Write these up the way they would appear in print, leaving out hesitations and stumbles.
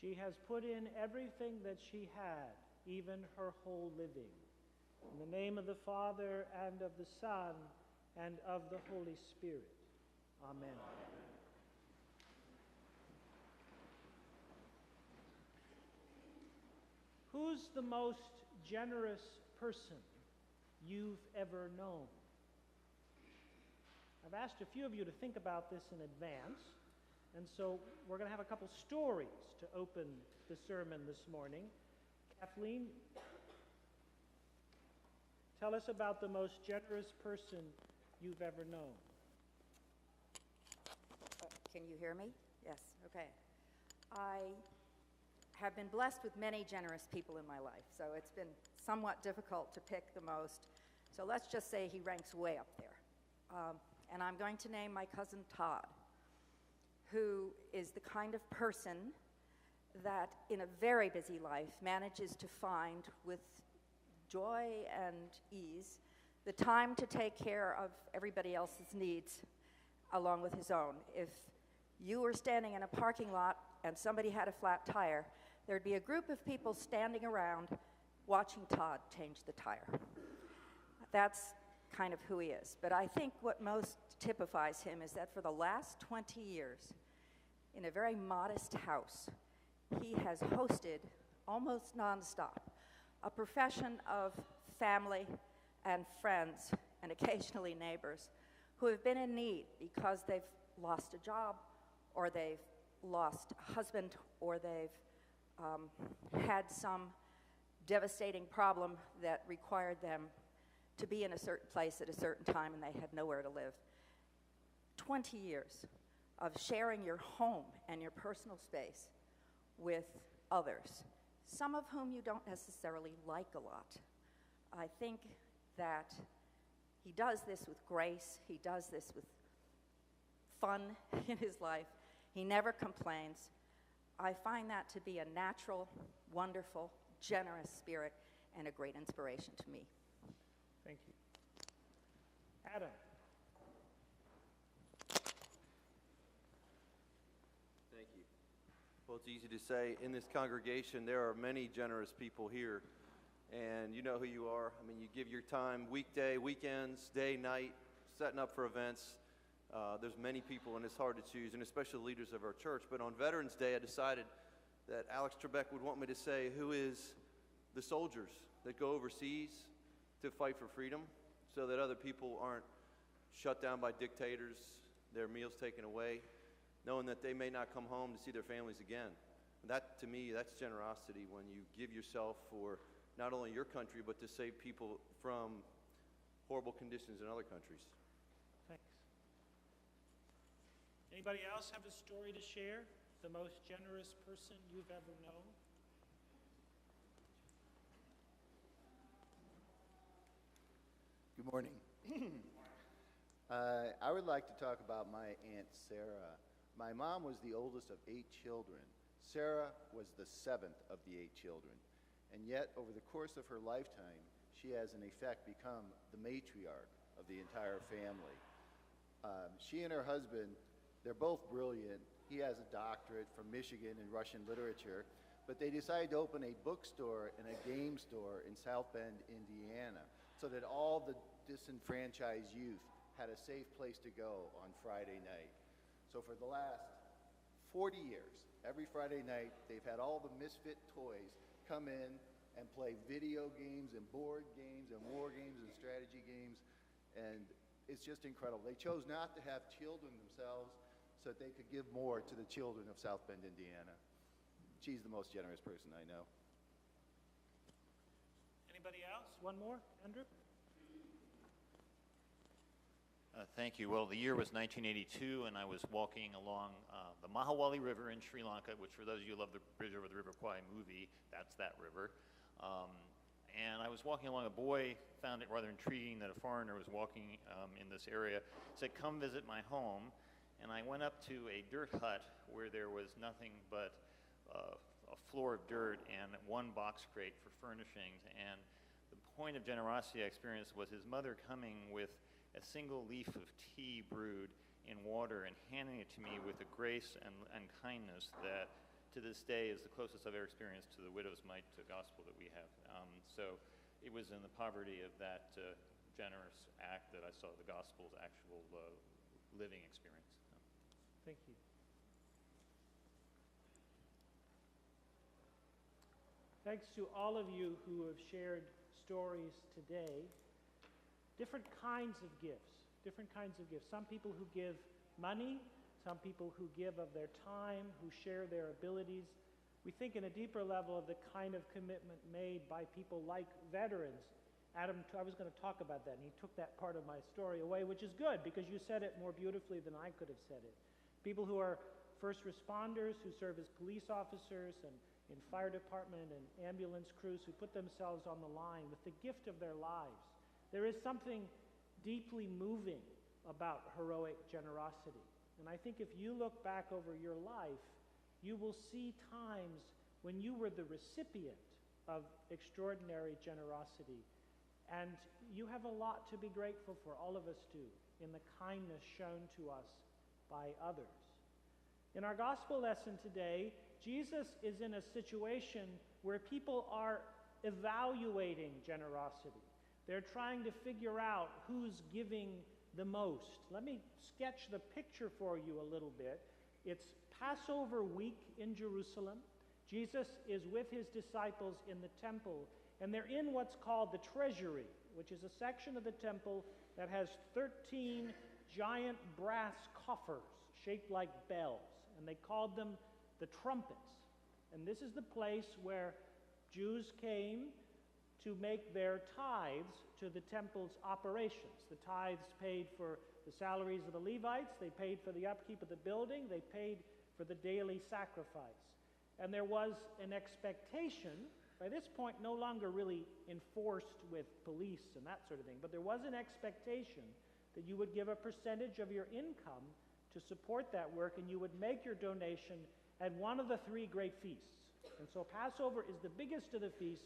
She has put in everything that she had, even her whole living. In the name of the Father, and of the Son, and of the Holy Spirit. Amen. Who's the most generous person you've ever known? I've asked a few of you to think about this in advance, and so we're going to have a couple stories to open the sermon this morning. Kathleen, tell us about the most generous person you've ever known. Can you hear me? Yes, okay. I have been blessed with many generous people in my life, so it's been somewhat difficult to pick the most. So let's just say he ranks way up there. And I'm going to name my cousin Todd, who is the kind of person that in a very busy life manages to find with joy and ease the time to take care of everybody else's needs along with his own. If you were standing in a parking lot and somebody had a flat tire, there'd be a group of people standing around watching Todd change the tire. That's kind of who he is. But I think what most typifies him is that for the last 20 years, in a very modest house, he has hosted, almost nonstop, a profession of family and friends and occasionally neighbors who have been in need because they've lost a job, or they've lost a husband, or they've had some devastating problem that required them to be in a certain place at a certain time and they had nowhere to live. 20 years of sharing your home and your personal space with others, some of whom you don't necessarily like a lot. I think that he does this with grace. He does this with fun in his life. He never complains. I find that to be a natural, wonderful, generous spirit and a great inspiration to me. Thank you. Adam. Thank you. Well, it's easy to say in this congregation there are many generous people here, and you know who you are. I mean, you give your time weekday, weekends, day, night, setting up for events. There's many people, and it's hard to choose, and especially leaders of our church. But on Veterans Day, I decided that Alex Trebek would want me to say who is the soldiers that go overseas to fight for freedom so that other people aren't shut down by dictators, their meals taken away, knowing that they may not come home to see their families again. That, to me, that's generosity, when you give yourself for not only your country, but to save people from horrible conditions in other countries. Thanks. Anybody else have a story to share? The most generous person you've ever known? Good morning. I would like to talk about my Aunt Sarah. My mom was the oldest of 8 children. Sarah was the 7th of the 8 children. And yet, over the course of her lifetime, she has in effect become the matriarch of the entire family. She and her husband, they're both brilliant. He has a doctorate from Michigan in Russian literature, but they decided to open a bookstore and a game store in South Bend, Indiana, so that all the disenfranchised youth had a safe place to go on Friday night. So for the last 40 years, every Friday night, they've had all the misfit toys come in and play video games and board games and war games and strategy games, and it's just incredible. They chose not to have children themselves so that they could give more to the children of South Bend, Indiana. She's the most generous person I know. Anybody else? One more? Andrew? Thank you. Well, the year was 1982, and I was walking along the Mahawali River in Sri Lanka, which, for those of you who love the Bridge Over the River Kwai movie, that's that river. And I was walking along. A boy found it rather intriguing that a foreigner was walking in this area, said, "Come visit my home." And I went up to a dirt hut where there was nothing but a floor of dirt and one box crate for furnishings. And the point of generosity I experienced was his mother coming with a single leaf of tea brewed in water and handing it to me with a grace and kindness that, to this day is the closest I've ever experienced to the widow's mite gospel that we have. So it was in the poverty of that generous act that I saw the gospel's actual living experience. Thank you. Thanks to all of you who have shared stories today. Different kinds of gifts. Some people who give money, some people who give of their time, who share their abilities. We think in a deeper level of the kind of commitment made by people like veterans. Adam, I was going to talk about that, and he took that part of my story away, which is good, because you said it more beautifully than I could have said it. People who are first responders, who serve as police officers and in fire department and ambulance crews, who put themselves on the line with the gift of their lives. There is something deeply moving about heroic generosity. And I think if you look back over your life, you will see times when you were the recipient of extraordinary generosity. And you have a lot to be grateful for, all of us do, in the kindness shown to us by others. In our gospel lesson today, Jesus is in a situation where people are evaluating generosity. They're trying to figure out who's giving the most. Let me sketch the picture for you a little bit. It's Passover week in Jerusalem. Jesus is with his disciples in the temple, and they're in what's called the treasury, which is a section of the temple that has 13 giant brass coffers shaped like bells, and they called them the trumpets. And this is the place where Jews came to make their tithes to the temple's operations. The tithes paid for the salaries of the Levites, they paid for the upkeep of the building, they paid for the daily sacrifice. And there was an expectation, by this point no longer really enforced with police and that sort of thing, but there was an expectation that you would give a percentage of your income to support that work, and you would make your donation at one of the three great feasts. And so Passover is the biggest of the feast,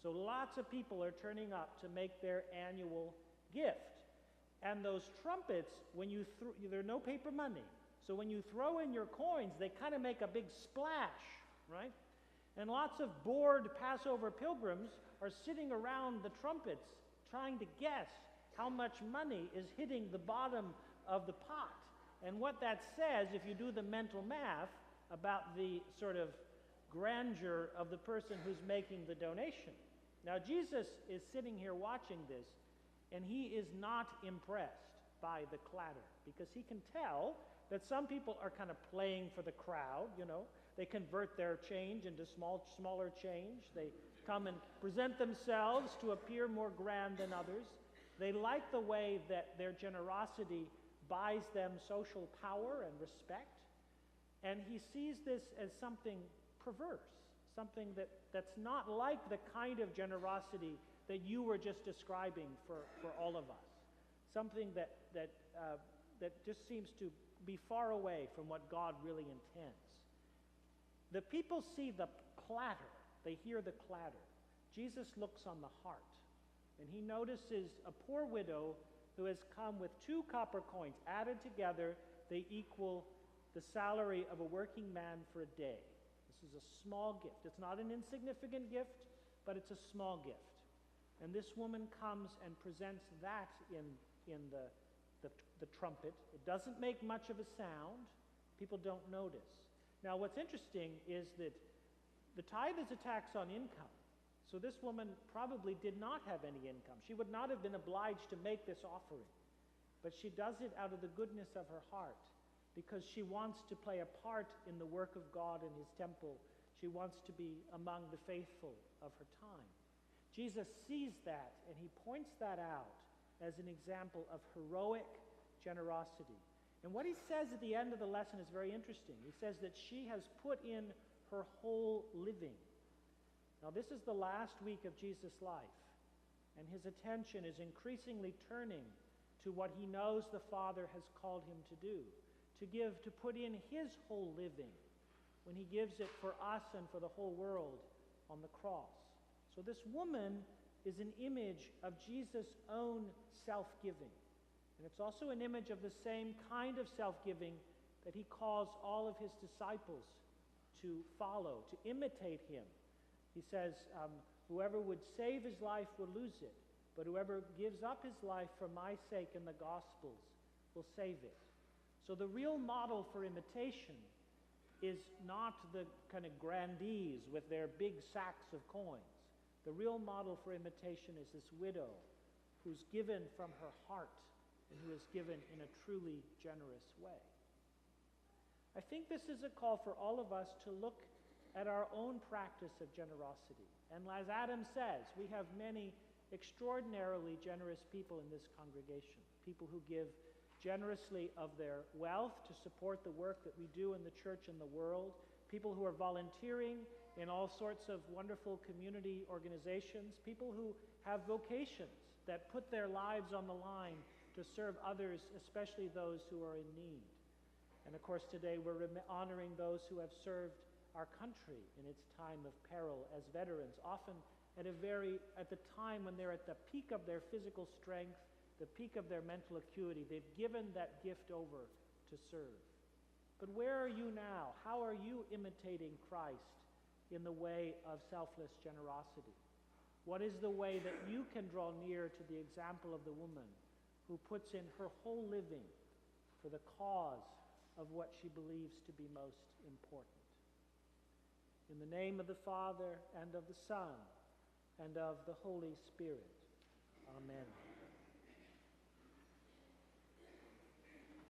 so lots of people are turning up to make their annual gift. And those trumpets, when there are no paper money, so when you throw in your coins, they kind of make a big splash, right? And lots of bored Passover pilgrims are sitting around the trumpets trying to guess how much money is hitting the bottom of the pot. And what that says, if you do the mental math about the sort of grandeur of the person who's making the donation. Now, Jesus is sitting here watching this, and he is not impressed by the clatter, because he can tell that some people are kind of playing for the crowd, you know. They convert their change into smaller change. They come and present themselves to appear more grand than others. They like the way that their generosity buys them social power and respect. And he sees this as something perverse, something that's not like the kind of generosity that you were just describing for all of us. Something that just seems to be far away from what God really intends. The people see the clatter. They hear the clatter. Jesus looks on the heart, and he notices a poor widow who has come with 2 copper coins. Added together, they equal the salary of a working man for a day. This is a small gift. It's not an insignificant gift, but it's a small gift. And this woman comes and presents that in the trumpet. It doesn't make much of a sound. People don't notice. Now, what's interesting is that the tithe is a tax on income. So this woman probably did not have any income. She would not have been obliged to make this offering. But she does it out of the goodness of her heart, because she wants to play a part in the work of God in his temple. She wants to be among the faithful of her time. Jesus sees that, and he points that out as an example of heroic generosity. And what he says at the end of the lesson is very interesting. He says that she has put in her whole living. Now, this is the last week of Jesus' life, and his attention is increasingly turning to what he knows the Father has called him to do, to put in his whole living when he gives it for us and for the whole world on the cross. So this woman is an image of Jesus' own self-giving. And it's also an image of the same kind of self-giving that he calls all of his disciples to follow, to imitate him. He says, whoever would save his life will lose it, but whoever gives up his life for my sake in the Gospels will save it. So the real model for imitation is not the kind of grandees with their big sacks of coins. The real model for imitation is this widow who's given from her heart and who is given in a truly generous way. I think this is a call for all of us to look at our own practice of generosity. And as Adam says, we have many extraordinarily generous people in this congregation, people who give generously of their wealth to support the work that we do in the church and the world, people who are volunteering in all sorts of wonderful community organizations, people who have vocations that put their lives on the line to serve others, especially those who are in need. And of course today we're honoring those who have served our country in its time of peril as veterans, often at the time when they're at the peak of their physical strength, the peak of their mental acuity. They've given that gift over to serve. But where are you now? How are you imitating Christ in the way of selfless generosity? What is the way that you can draw near to the example of the woman who puts in her whole living for the cause of what she believes to be most important? In the name of the Father, and of the Son, and of the Holy Spirit. Amen.